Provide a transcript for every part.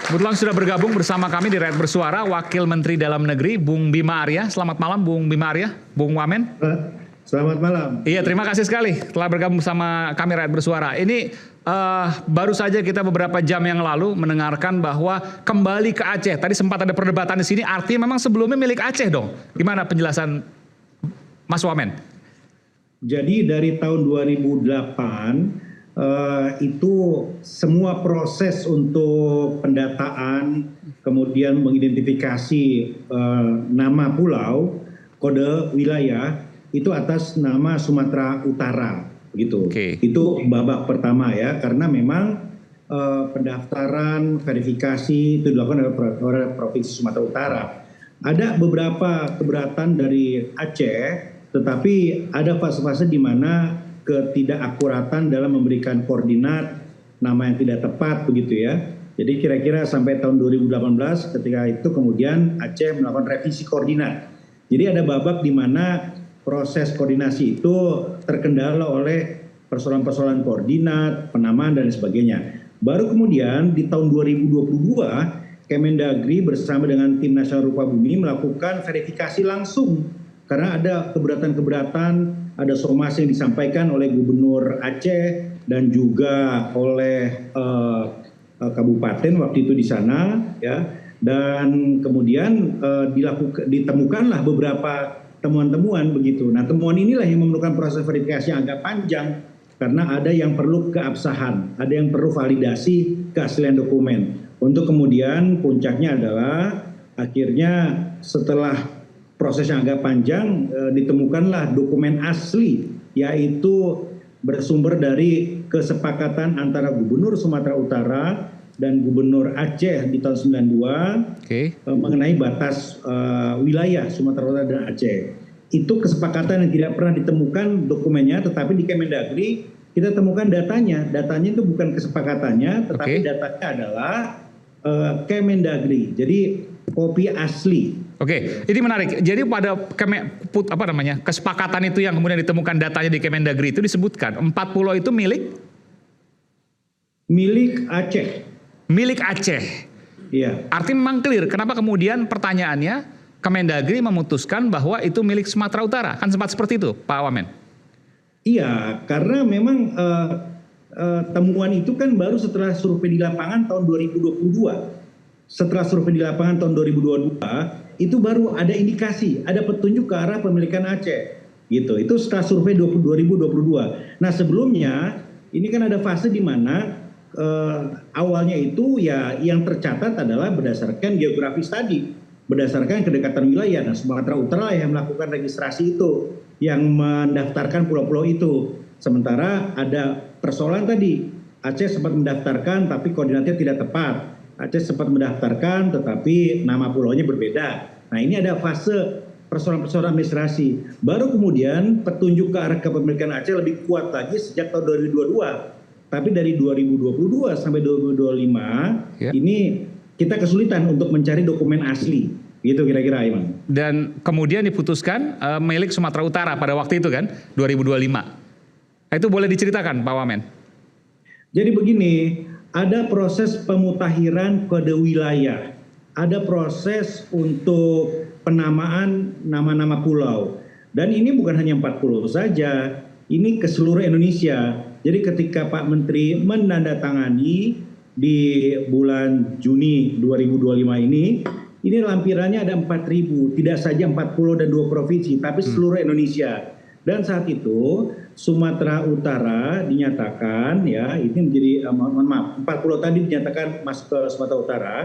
Kebetulan sudah bergabung bersama kami di Rakyat Bersuara, Wakil Menteri Dalam Negeri, Bung Bima Arya. Selamat malam, Bung Bima Arya, Bung Wamen. Selamat malam. Iya, terima kasih sekali telah bergabung bersama kami Rakyat Bersuara. Ini baru saja kita beberapa jam yang lalu mendengarkan bahwa kembali ke Aceh. Tadi sempat ada perdebatan di sini, artinya memang sebelumnya milik Aceh dong. Gimana penjelasan Mas Wamen? Jadi dari tahun 2008 itu semua proses untuk pendataan, kemudian mengidentifikasi nama pulau, kode wilayah itu atas nama Sumatera Utara, gitu. Itu babak pertama ya, karena memang pendaftaran, verifikasi itu dilakukan oleh Provinsi Sumatera Utara. Ada beberapa keberatan dari Aceh, tetapi ada fase-fase di mana ketidakakuratan dalam memberikan koordinat nama yang tidak tepat begitu ya. Jadi kira-kira sampai tahun 2018 ketika itu kemudian Aceh melakukan revisi koordinat. Jadi ada babak di mana proses koordinasi itu terkendala oleh persoalan-persoalan koordinat, penamaan dan sebagainya. Baru kemudian di tahun 2022 Kemendagri bersama dengan Tim Nasional Rupa Bumi melakukan verifikasi langsung karena ada keberatan-keberatan, ada somasi yang disampaikan oleh Gubernur Aceh dan juga oleh kabupaten waktu itu di sana, ya. Dan kemudian ditemukanlah beberapa temuan-temuan begitu. Nah, temuan inilah yang memerlukan proses verifikasi yang agak panjang karena ada yang perlu keabsahan, ada yang perlu validasi keaslian dokumen. Untuk kemudian puncaknya adalah akhirnya setelah proses yang agak panjang ditemukanlah dokumen asli, yaitu bersumber dari kesepakatan antara Gubernur Sumatera Utara dan Gubernur Aceh di tahun 92 mengenai batas wilayah Sumatera Utara dan Aceh. Itu kesepakatan yang tidak pernah ditemukan dokumennya, tetapi di Kemendagri kita temukan datanya. Datanya itu bukan kesepakatannya, tetapi datanya adalah Kemendagri. Jadi kopi asli. Oke, ini menarik. Jadi pada kesepakatan itu yang kemudian ditemukan datanya di Kemendagri itu disebutkan 4 pulau itu milik Aceh. Milik Aceh. Iya. Artinya memang clear. Kenapa kemudian pertanyaannya Kemendagri memutuskan bahwa itu milik Sumatera Utara? Kan sempat seperti itu, Pak Wamen. Iya, karena memang temuan itu kan baru setelah survei di lapangan tahun 2022. Setelah survei di lapangan tahun 2022 itu baru ada indikasi, ada petunjuk ke arah pemilikan Aceh, gitu. Itu setelah survei 2022. Nah sebelumnya ini kan ada fase di mana awalnya itu ya yang tercatat adalah berdasarkan geografis tadi, berdasarkan kedekatan wilayah. Nah Sumatera Utara yang melakukan registrasi itu, yang mendaftarkan pulau-pulau itu. Sementara ada persoalan tadi, Aceh sempat mendaftarkan tapi koordinatnya tidak tepat. Aceh sempat mendaftarkan tetapi nama pulaunya berbeda. Nah ini ada fase persoalan-persoalan administrasi. Baru kemudian petunjuk ke arah kepemilikan Aceh lebih kuat lagi sejak tahun 2022. Tapi dari 2022 sampai 2025 ini kita kesulitan untuk mencari dokumen asli. Gitu kira-kira, Iman. Dan kemudian diputuskan milik Sumatera Utara pada waktu itu kan, 2025. Itu boleh diceritakan Pak Wamen? Jadi begini, ada proses pemutakhiran kode wilayah, ada proses untuk penamaan nama-nama pulau. Dan ini bukan hanya 4 pulau saja, ini ke seluruh Indonesia. Jadi ketika Pak Menteri menandatangani di bulan Juni 2025 ini lampirannya ada 4.000, tidak saja 4 pulau dan 2 provinsi, tapi seluruh Indonesia. Dan saat itu Sumatera Utara dinyatakan ya, ini menjadi mohon maaf, 4 pulau tadi dinyatakan masuk ke Sumatera Utara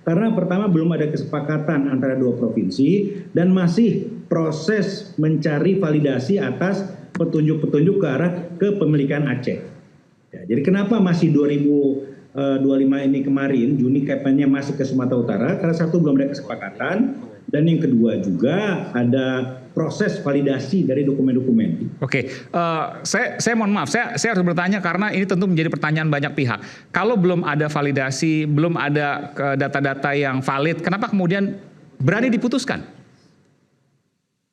karena pertama belum ada kesepakatan antara 2 provinsi dan masih proses mencari validasi atas petunjuk-petunjuk ke arah kepemilikan Aceh. Ya, jadi kenapa masih 2025 ini kemarin Juni kapannya masuk ke Sumatera Utara? Karena satu belum ada kesepakatan dan yang kedua juga ada proses validasi dari dokumen-dokumen. Oke, saya mohon maaf, saya harus bertanya karena ini tentu menjadi pertanyaan banyak pihak. Kalau belum ada validasi, belum ada data-data yang valid, kenapa kemudian berani diputuskan?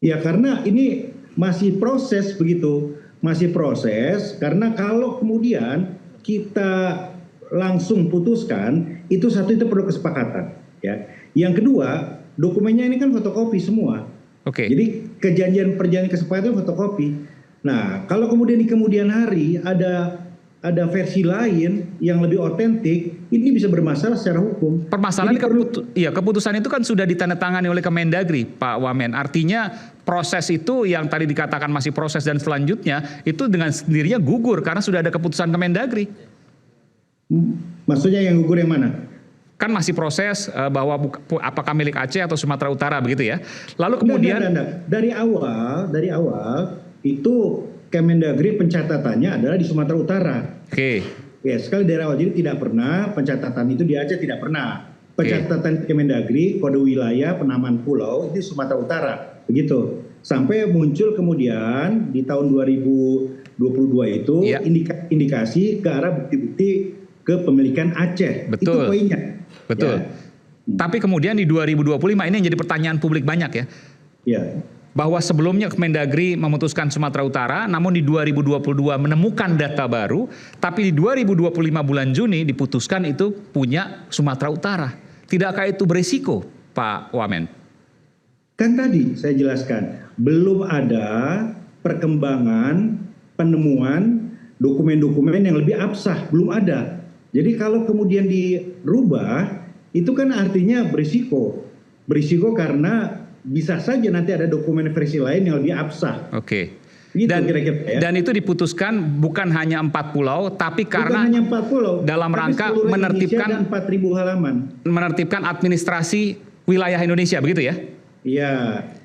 Ya karena ini masih proses begitu, masih proses karena kalau kemudian kita langsung putuskan, itu satu itu perlu kesepakatan. Ya. Yang kedua, dokumennya ini kan fotokopi semua. Oke. Jadi perjanjian kesepakatan fotokopi. Nah, kalau kemudian di kemudian hari ada versi lain yang lebih otentik, ini bisa bermasalah secara hukum. Permasalahan keputusan itu kan sudah ditandatangani oleh Kemendagri, Pak Wamen. Artinya proses itu yang tadi dikatakan masih proses dan selanjutnya itu dengan sendirinya gugur karena sudah ada keputusan Kemendagri. Maksudnya yang gugur yang mana? Kan masih proses bahwa apakah milik Aceh atau Sumatera Utara begitu ya. Lalu kemudian dari awal itu Kemendagri pencatatannya adalah di Sumatera Utara. Oke. Ya, sekali dari awal, jadi tidak pernah pencatatan itu di Aceh, tidak pernah. Pencatatan Kemendagri, kode wilayah, penamaan pulau itu di Sumatera Utara, begitu. Sampai muncul kemudian di tahun 2022 itu indikasi ke arah bukti-bukti kepemilikan Aceh. Betul. Itu poinnya. Betul. Ya. Tapi kemudian di 2025 ini yang jadi pertanyaan publik banyak ya. Ya. Bahwa sebelumnya Kemendagri memutuskan Sumatera Utara, namun di 2022 menemukan data baru, tapi di 2025 bulan Juni diputuskan itu punya Sumatera Utara. Tidakkah itu berisiko, Pak Wamen? Kan tadi saya jelaskan, belum ada perkembangan penemuan dokumen-dokumen yang lebih absah, belum ada. Jadi kalau kemudian dirubah, itu kan artinya berisiko. Berisiko karena bisa saja nanti ada dokumen versi lain yang lebih absah. Oke. Gitu, dan, kira-kira, ya. Dan itu diputuskan bukan hanya 4 pulau, tapi karena hanya 4 pulau, dalam rangka menertibkan 4.000 halaman. Menertibkan administrasi wilayah Indonesia, begitu ya? Iya.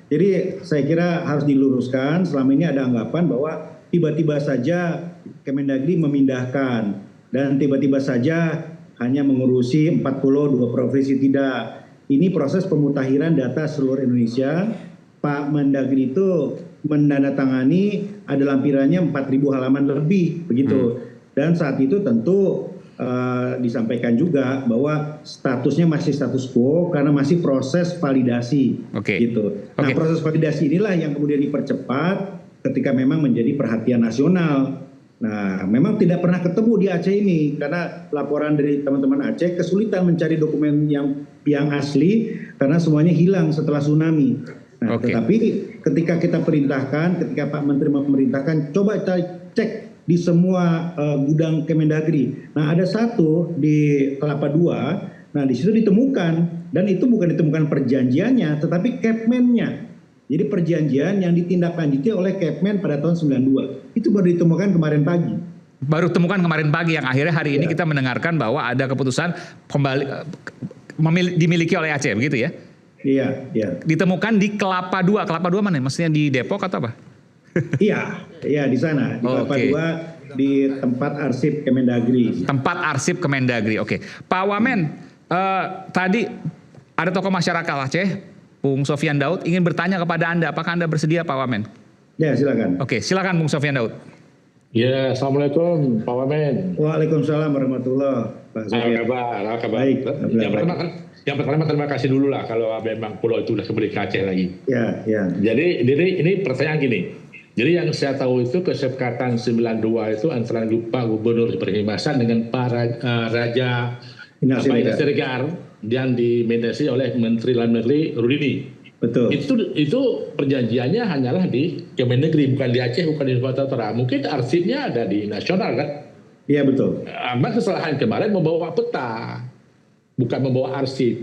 Jadi saya kira harus diluruskan. Selama ini ada anggapan bahwa tiba-tiba saja Kemendagri memindahkan dan tiba-tiba saja hanya mengurusi 4 pulau 2 provinsi, tidak. Ini proses pemutahiran data seluruh Indonesia. Pak Mendagri itu menandatangani ada lampirannya 4.000 halaman lebih, begitu. Dan saat itu tentu disampaikan juga bahwa statusnya masih status quo karena masih proses validasi, gitu. Nah, proses validasi inilah yang kemudian dipercepat ketika memang menjadi perhatian nasional. Nah, memang tidak pernah ketemu di Aceh ini karena laporan dari teman-teman Aceh kesulitan mencari dokumen yang asli karena semuanya hilang setelah tsunami. Nah, tetapi ketika kita perintahkan, ketika Pak Menteri memerintahkan, coba kita cek di semua gudang Kemendagri. Nah, ada satu di Kelapa II. Nah, di situ ditemukan dan itu bukan ditemukan perjanjiannya, tetapi Kepmennya. Jadi perjanjian yang ditindaklanjuti oleh Kepmen pada tahun 92. Itu baru ditemukan kemarin pagi. Baru temukan kemarin pagi yang akhirnya hari ini kita mendengarkan bahwa ada keputusan kembali dimiliki oleh Aceh, begitu ya? Iya. Ditemukan di Kelapa II. Kelapa II mana? Maksudnya di Depok atau apa? Iya di sana. Di Kelapa II di tempat arsip Kemendagri. Tempat arsip Kemendagri, oke. Pak Wamen, tadi ada tokoh masyarakat Aceh, Bung Sofyan Daud ingin bertanya kepada Anda, apakah Anda bersedia Pak Wamen? Ya, silakan. Oke, silakan Bung Sofyan Daud. Ya, Assalamualaikum Pak Wamen. Waalaikumsalam warahmatullahi wabarakatuh. Apa kabar? Baik. Yang pertama terima kasih dulu lah kalau memang pulau itu sudah kembali ke Aceh lagi. Ya. Jadi ini pertanyaan gini. Jadi yang saya tahu itu kesepakatan 92 itu antara Pak Gubernur Perhimasan dengan Pak Raja Inas Siregar yang dimediasi oleh Menteri Dalam Negeri Rudini. Betul. Itu perjanjiannya hanyalah di Kemendagri, bukan di Aceh, bukan di Sumatera Utara. Mungkin arsipnya ada di nasional kan? Iya betul. Kesalahan kemarin membawa peta, bukan membawa arsip.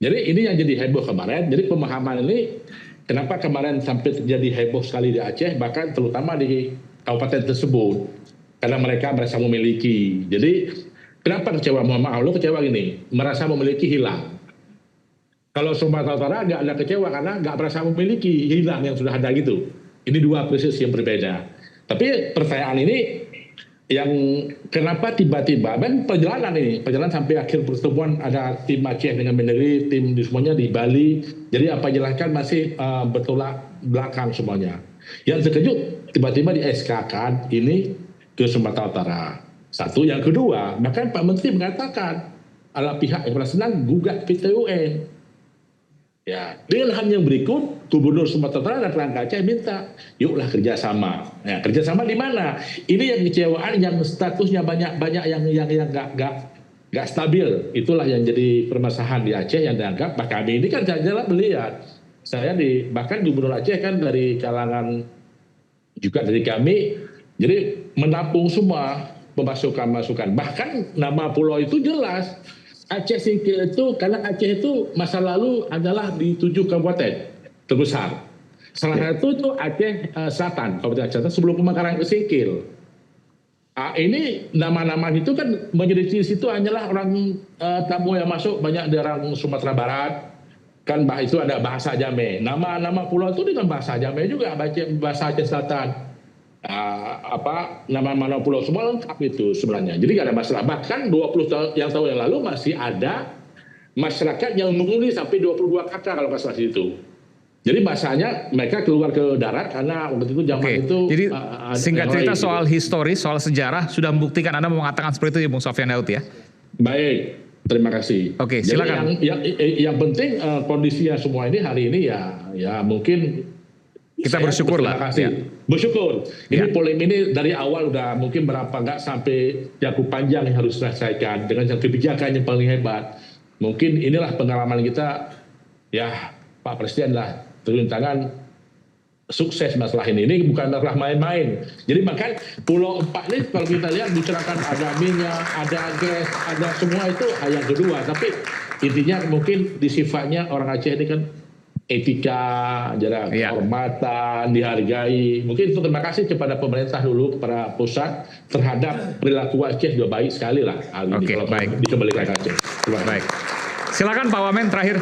Jadi ini yang jadi heboh kemarin. Jadi pemahaman ini kenapa kemarin sampai terjadi heboh sekali di Aceh, bahkan terutama di kabupaten tersebut, karena mereka merasa memiliki. Jadi kenapa kecewa? Mohon maaf, lo kecewa gini, merasa memiliki hilang. Kalau Sumatera Utara nggak ada kecewa karena nggak merasa memiliki, hilang yang sudah ada gitu. Ini dua posisi yang berbeda. Tapi pertanyaan ini yang kenapa tiba-tiba kan perjalanan sampai akhir pertemuan ada tim Aceh dengan Mendagri, tim di semuanya di Bali. Jadi apa jelaskan masih bertolak belakang semuanya. Yang terkejut tiba-tiba di SK-kan ini ke Sumatera Utara. Satu, yang kedua, bahkan Pak Menteri mengatakan ala pihak yang senang gugat PT UN. Ya, dengan hal yang berikut, Gubernur Sumatera Utara dan Pemprov Aceh minta, yuklah kerjasama. Ya, kerjasama di mana? Ini yang kecewaan, yang statusnya banyak yang nggak stabil. Itulah yang jadi permasalahan di Aceh yang dianggap. Bah kami ini kan jalan melihat. Bahkan Gubernur Aceh kan dari kalangan juga dari kami, jadi menampung semua pemasukan-masukan. Bahkan nama pulau itu jelas. Aceh Singkil itu, karena Aceh itu masa lalu adalah di 7 kabupaten terbesar. Salah satu itu Aceh Selatan, Kabupaten Aceh Selatan sebelum pemekaran ke Singkil. Ini nama-nama itu kan menjadi di situ hanyalah orang tamu yang masuk banyak dari orang Sumatera Barat. Kan itu ada bahasa Jame. Nama-nama pulau itu dengan bahasa Jame juga, bahasa Aceh Selatan. Nama-nama pulau semua lengkap itu sebenarnya. Jadi nggak ada masalah. Bahkan 20 tahun yang lalu masih ada masyarakat yang mengundi sampai 22 kata kalau nggak salah itu. Jadi bahasanya mereka keluar ke darat karena waktu itu zaman itu. Jadi singkat cerita soal historis, soal sejarah sudah membuktikan Anda mau mengatakan seperti itu ya Bung Sofyan Daud ya. Baik, terima kasih. Oke, silakan. Jadi yang penting kondisinya semua ini hari ini ya mungkin. Kita bersyukur lah. Terima kasih. Ya. Bersyukur. Ini polemik ini dari awal udah mungkin berapa nggak sampai jangka panjang yang harus diselesaikan dengan kebijakan yang paling hebat. Mungkin inilah pengalaman kita, ya Pak Presiden lah turun tangan sukses masalah ini. Ini bukan masalah main-main. Jadi maka Pulau 4 ini kalau kita lihat bicarakan ada minyak, ada gas, ada semua itu hal yang kedua. Tapi intinya mungkin di sifatnya orang Aceh ini kan etika, jarak kehormatan, dihargai. Mungkin itu terima kasih kepada pemerintah dulu, kepada pusat terhadap perilaku Aceh juga baik sekali lah. Oke, baik. Dikembalikan ke Aceh. Baik. Silakan Pak Wamen terakhir.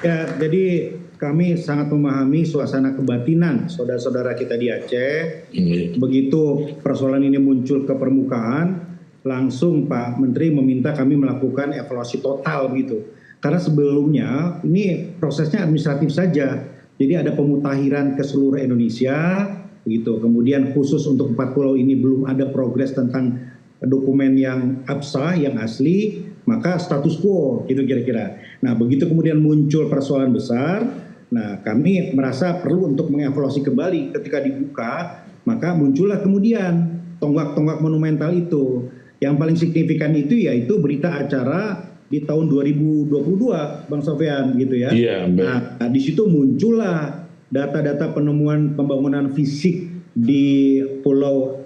Ya, jadi kami sangat memahami suasana kebatinan saudara-saudara kita di Aceh. Begitu persoalan ini muncul ke permukaan, langsung Pak Menteri meminta kami melakukan evaluasi total gitu. Karena sebelumnya ini prosesnya administratif saja, jadi ada pemutakhiran ke seluruh Indonesia, begitu. Kemudian khusus untuk 4 pulau ini belum ada progres tentang dokumen yang absah, yang asli, maka status quo, gitu kira-kira. Nah, begitu kemudian muncul persoalan besar, nah kami merasa perlu untuk mengevaluasi kembali. Ketika dibuka, maka muncullah kemudian tonggak-tonggak monumental itu. Yang paling signifikan itu yaitu berita acara di tahun 2022, Bang Sofyan, gitu ya. Iya, nah, di situ muncullah data-data penemuan pembangunan fisik di pulau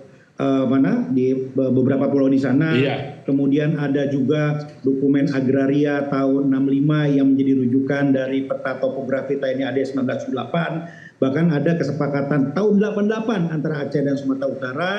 di beberapa pulau di sana. Iya. Kemudian ada juga dokumen agraria tahun 65 yang menjadi rujukan dari peta topografi TNI AD 1998. Bahkan ada kesepakatan tahun 88 antara Aceh dan Sumatera Utara.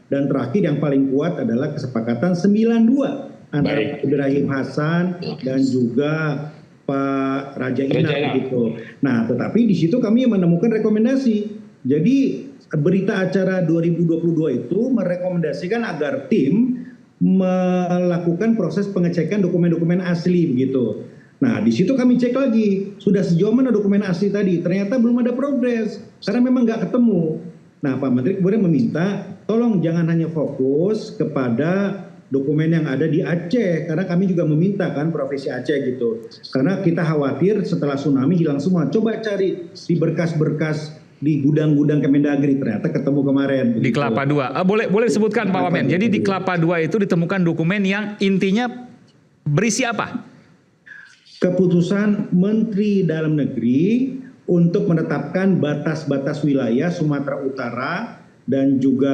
Dan terakhir yang paling kuat adalah kesepakatan 92. Antara Pak Ibrahim Hasan dan juga Pak Raja Inap gitu. Nah, tetapi di situ kami menemukan rekomendasi. Jadi berita acara 2022 itu merekomendasikan agar tim melakukan proses pengecekan dokumen-dokumen asli begitu. Nah, di situ kami cek lagi, sudah sejauh mana dokumen asli tadi? Ternyata belum ada progres karena memang nggak ketemu. Nah, Pak Menteri kemudian meminta, tolong jangan hanya fokus kepada dokumen yang ada di Aceh, karena kami juga meminta kan Provinsi Aceh gitu. Karena kita khawatir setelah tsunami hilang semua. Coba cari di berkas-berkas di gudang-gudang Kemendagri, ternyata ketemu kemarin. Di begitu. Kelapa II. Boleh disebutkan Pak Wamen. Jadi di Kelapa II itu ditemukan dokumen yang intinya berisi apa? Keputusan Menteri Dalam Negeri untuk menetapkan batas-batas wilayah Sumatera Utara dan juga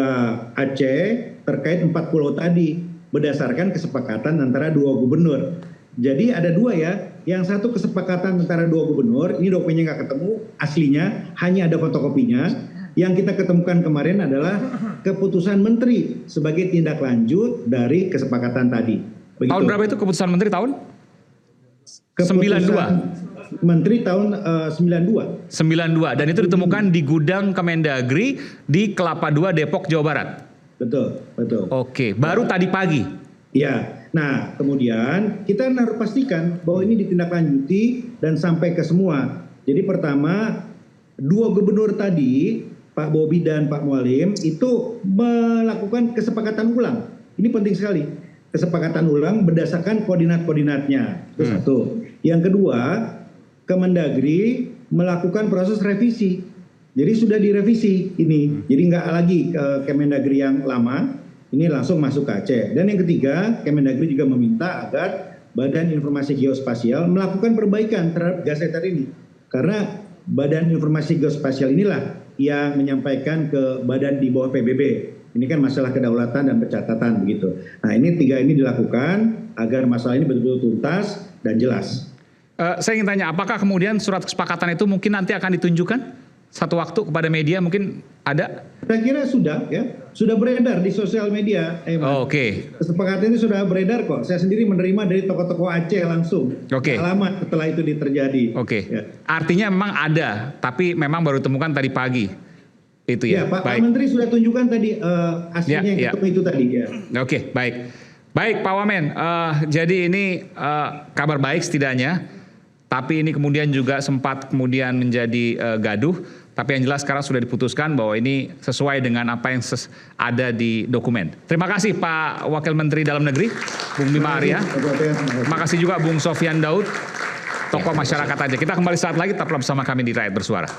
Aceh terkait 4 pulau tadi. Berdasarkan kesepakatan antara 2 gubernur. Jadi ada 2 ya, yang satu kesepakatan antara 2 gubernur, ini dokumennya nggak ketemu, aslinya hanya ada fotokopinya. Yang kita ketemukan kemarin adalah keputusan menteri sebagai tindak lanjut dari kesepakatan tadi. Begitu. Tahun berapa itu keputusan menteri tahun? Keputusan 92. Menteri tahun 92. 92 dan itu ditemukan di gudang Kemendagri di Kelapa II Depok, Jawa Barat. Betul. Oke, baru tadi pagi. Ya, nah kemudian kita harus pastikan bahwa ini ditindaklanjuti dan sampai ke semua. Jadi pertama, 2 gubernur tadi, Pak Bobi dan Pak Mualim, itu melakukan kesepakatan ulang. Ini penting sekali. Kesepakatan ulang berdasarkan koordinat-koordinatnya. Itu satu. Yang kedua, Kemendagri melakukan proses revisi. Jadi sudah direvisi ini. Jadi nggak lagi Kemendagri yang lama, ini langsung masuk ke Aceh. Dan yang ketiga, Kemendagri juga meminta agar Badan Informasi Geospasial melakukan perbaikan terhadap gazeter ini. Karena Badan Informasi Geospasial inilah yang menyampaikan ke badan di bawah PBB. Ini kan masalah kedaulatan dan pencatatan begitu. Nah, ini tiga ini dilakukan agar masalah ini betul-betul tuntas dan jelas. Saya ingin tanya, apakah kemudian surat kesepakatan itu mungkin nanti akan ditunjukkan satu waktu kepada media, mungkin ada? Saya kira sudah ya, sudah beredar di sosial media. Oke. Kesepakatan ini sudah beredar kok. Saya sendiri menerima dari tokoh-tokoh Aceh langsung. Oke. Lama setelah itu terjadi. Oke. Ya. Artinya memang ada, tapi memang baru temukan tadi pagi. Itu ya. Ya, Pak Menteri sudah tunjukkan tadi aslinya yang ketemu itu tadi ya. Oke, baik. Baik, Pak Wamen. Jadi ini kabar baik setidaknya. Tapi ini kemudian juga sempat kemudian menjadi gaduh. Tapi yang jelas sekarang sudah diputuskan bahwa ini sesuai dengan apa yang ada di dokumen. Terima kasih Pak Wakil Menteri Dalam Negeri, Bung Bima Arya. Terima kasih juga Bung Sofyan Daud, tokoh masyarakat Aceh. Kita kembali saat lagi, tetaplah bersama kami di Rakyat Bersuara.